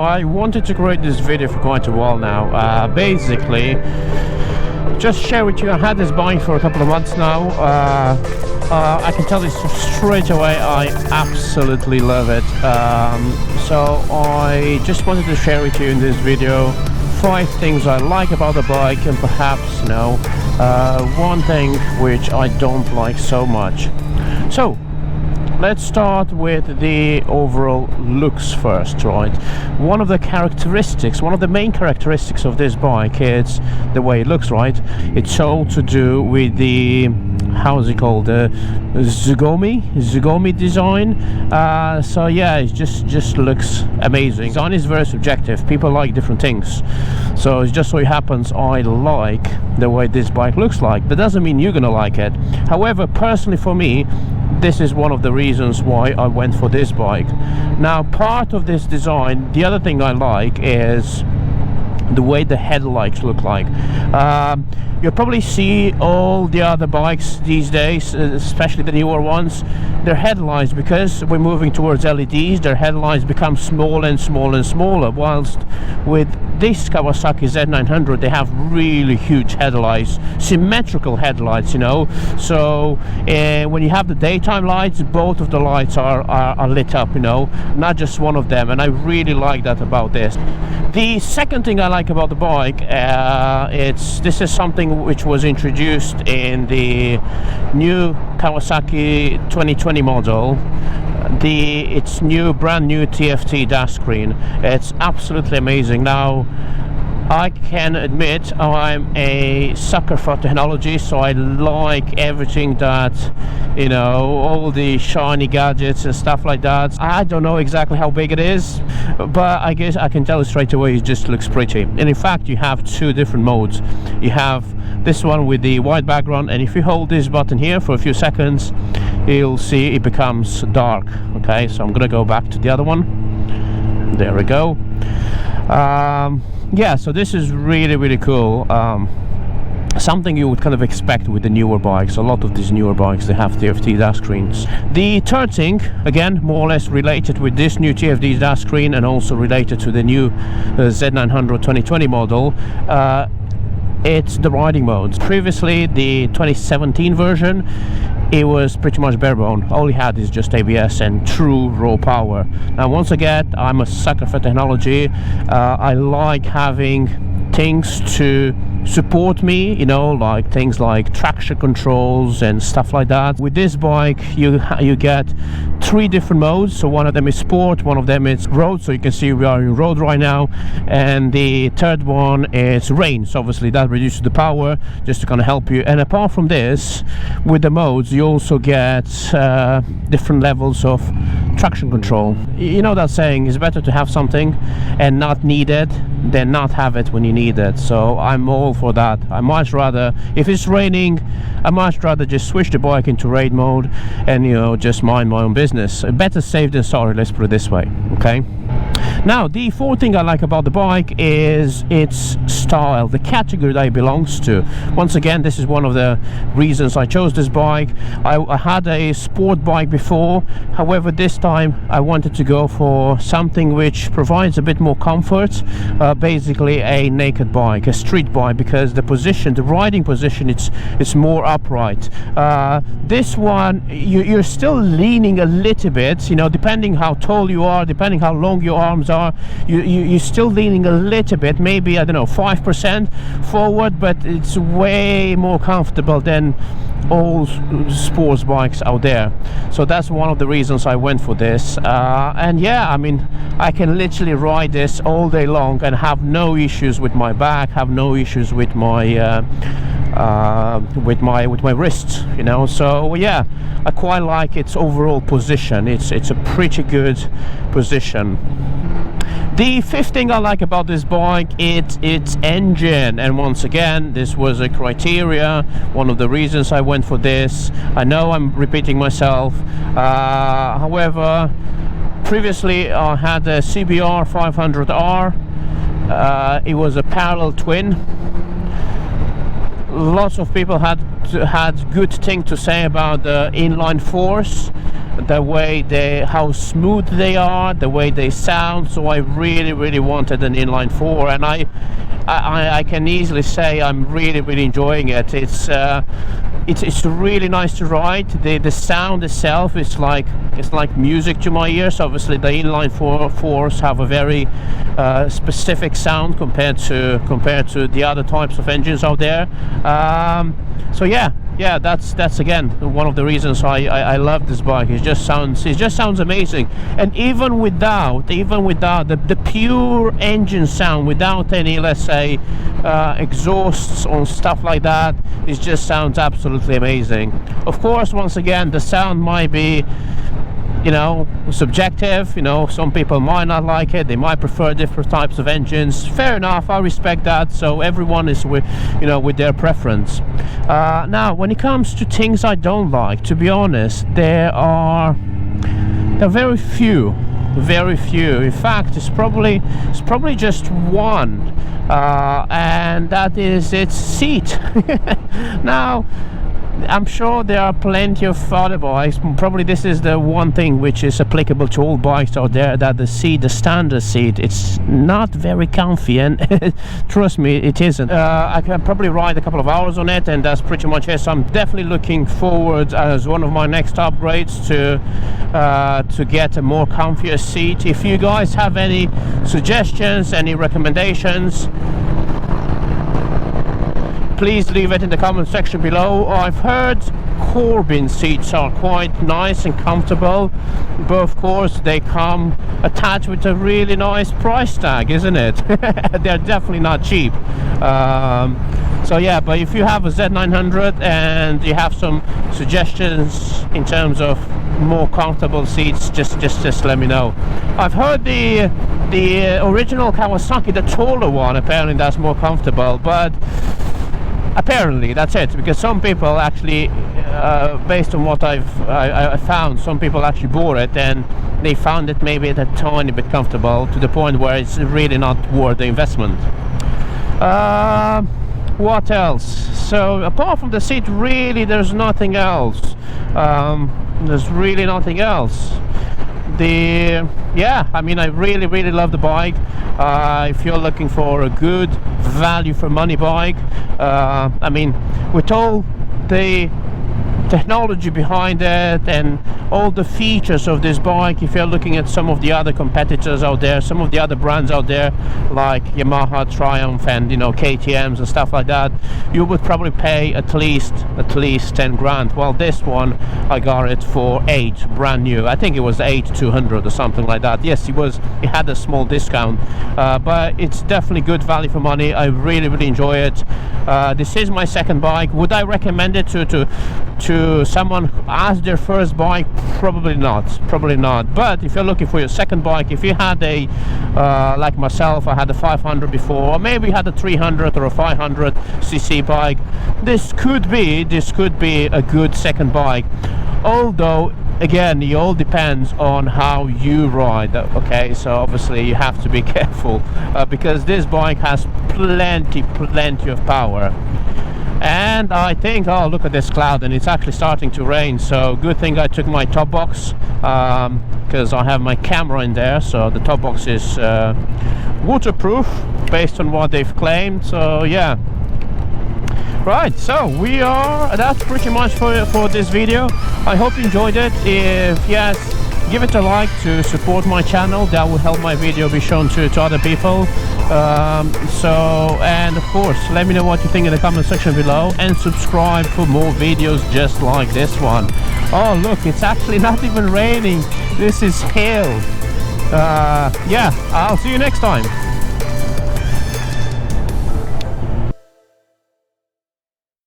I wanted to create this video for quite a while now. Basically, just share with you, I had this bike for a couple of months now. I can tell you straight away, I absolutely love it. So I just wanted to share with you in this video 5 things I like about the bike, and perhaps, you know, one thing which I don't like so much. So let's start with the overall looks first, right? One of the main characteristics of this bike is the way it looks, right? It's all to do with the, how is it called, the Zgomi design. So yeah, it just looks amazing. Design is very subjective. People like different things. So it just so happens I like the way this bike looks like. That doesn't mean you're gonna like it. However, personally for me, this is one of the reasons why I went for this bike. Now, part of this design, the other thing I like is the way the headlights look like. You'll probably see all the other bikes these days, especially the newer ones, their headlights, because we're moving towards LEDs, their headlights become smaller and smaller and smaller, whilst with this Kawasaki Z900 they have really huge headlights, symmetrical headlights, you know. So when you have the daytime lights, both of the lights are lit up, you know, not just one of them, and I really like that about this. The second thing I like about the bike, this is something which was introduced in the new Kawasaki 2020 model, its brand new TFT dash screen. It's absolutely amazing. Now, I can admit I'm a sucker for technology, so I like everything that, you know, all the shiny gadgets and stuff like that. I don't know exactly how big it is, but I guess I can tell you straight away it just looks pretty. And in fact, you have 2 different modes. You have this one with the white background, and if you hold this button here for a few seconds, you'll see it becomes dark. Okay, so I'm gonna go back to the other one. There we go. Yeah, so this is really cool. Something you would kind of expect with the newer bikes. A lot of these newer bikes, they have TFT dash screens. The third thing, again, more or less related with this new TFT dash screen, and also related to the new Z900 2020 model, it's the riding modes. Previously, the 2017 version, it was pretty much bare bone. All you had is just ABS and true raw power. Now, once again, I'm a sucker for technology. I like having things to support me, you know, like things like traction controls and stuff like that. With this bike, you get 3 different modes. So one of them is sport, one of them is road, so you can see we are in road right now, and the third one is rain. So obviously that reduces the power, just to kind of help you. And apart from this, with the modes, you also get different levels of traction control. You know that saying, it's better to have something and not need it than not have it when you need it. So I'm all for that. I much rather, if it's raining, I much rather just switch the bike into raid mode and, you know, just mind my own business. Better safe than sorry, let's put it this way. Okay, now the fourth thing I like about the bike is its style, the category that it belongs to. Once again, this is one of the reasons I chose this bike. I had a sport bike before, however this time I wanted to go for something which provides a bit more comfort, basically a naked bike, a street bike, because the position, the riding position, it's more upright. This one, you're still leaning a little bit, you know, depending how tall you are, depending how long your arms are, you're still leaning a little bit, maybe, I don't know, 5% forward, but it's way more comfortable than all sports bikes out there. So that's one of the reasons I went for this. And yeah, I mean, I can literally ride this all day long and have no issues with my back, have no issues with my wrists, you know. So yeah, I quite like its overall position. It's a pretty good position. The fifth thing I like about this bike, it's its engine, and once again, this was a criteria, one of the reasons I went for this. I know I'm repeating myself, however, previously I had a CBR 500R. It was a parallel twin. Lots of people had had good thing to say about the inline fours, the way how smooth they are, the way they sound. So I really wanted an inline four, and I can easily say I'm really enjoying it. It's really nice to ride. The sound itself is like music to my ears. Obviously the inline fours have a very specific sound compared to the other types of engines out there. So yeah, that's again one of the reasons I love this bike. It just sounds amazing. And even without the pure engine sound, without any, let's say, exhausts or stuff like that, it just sounds absolutely amazing. Of course, once again, the sound might be, you know, subjective. You know, some people might not like it, they might prefer different types of engines. Fair enough, I respect that. So everyone is with their preference. Now when it comes to things I don't like, to be honest, there are very few. In fact, it's probably just one, and that is its seat. Now I'm sure there are plenty of other bikes. Probably this is the one thing which is applicable to all bikes out there, that the standard seat, it's not very comfy, and trust me, it isn't. I can probably ride a couple of hours on it, and that's pretty much it. So I'm definitely looking forward, as one of my next upgrades, to get a more comfier seat. If you guys have any suggestions, any recommendations, please leave it in the comment section below. I've heard Corbin seats are quite nice and comfortable, but of course they come attached with a really nice price tag, isn't it? They're definitely not cheap. So yeah, but if you have a Z900 and you have some suggestions in terms of more comfortable seats, just let me know. I've heard the original Kawasaki, the taller one, apparently that's more comfortable, but apparently that's it, because some people actually, based on what I found, some people actually bought it and they found it maybe a tiny bit comfortable, to the point where it's really not worth the investment. What else? So apart from the seat, really there's nothing else. There's really nothing else. Yeah, I mean, I really love the bike. If you're looking for a good value for money bike, I mean, with all the technology behind it and all the features of this bike, if you're looking at some of the other competitors out there, some of the other brands out there like Yamaha, Triumph, and you know, KTMs and stuff like that, you would probably pay at least 10 grand. Well, this one I got it for 8, brand new. I think it was 8,200 or something like that. Yes, it had a small discount, but it's definitely good value for money. I really enjoy it. This is my second bike. Would I recommend it to someone as their first bike? Probably not. But if you're looking for your second bike, if you had a like myself, I had a 500 before, or maybe you had a 300 or a 500 cc bike, this could be a good second bike. Although again, it all depends on how you ride. Okay, so obviously you have to be careful, because this bike has plenty of power. And I think, oh, look at this cloud, and it's actually starting to rain, so good thing I took my top box, because I have my camera in there, so the top box is waterproof based on what they've claimed. So yeah, right, so that's pretty much for this video. I hope you enjoyed it. If yes, give it a like to support my channel. That will help my video be shown to other people. And of course, let me know what you think in the comment section below, and subscribe for more videos just like this one. Oh look, it's actually not even raining, this is hail. Yeah, I'll see you next time.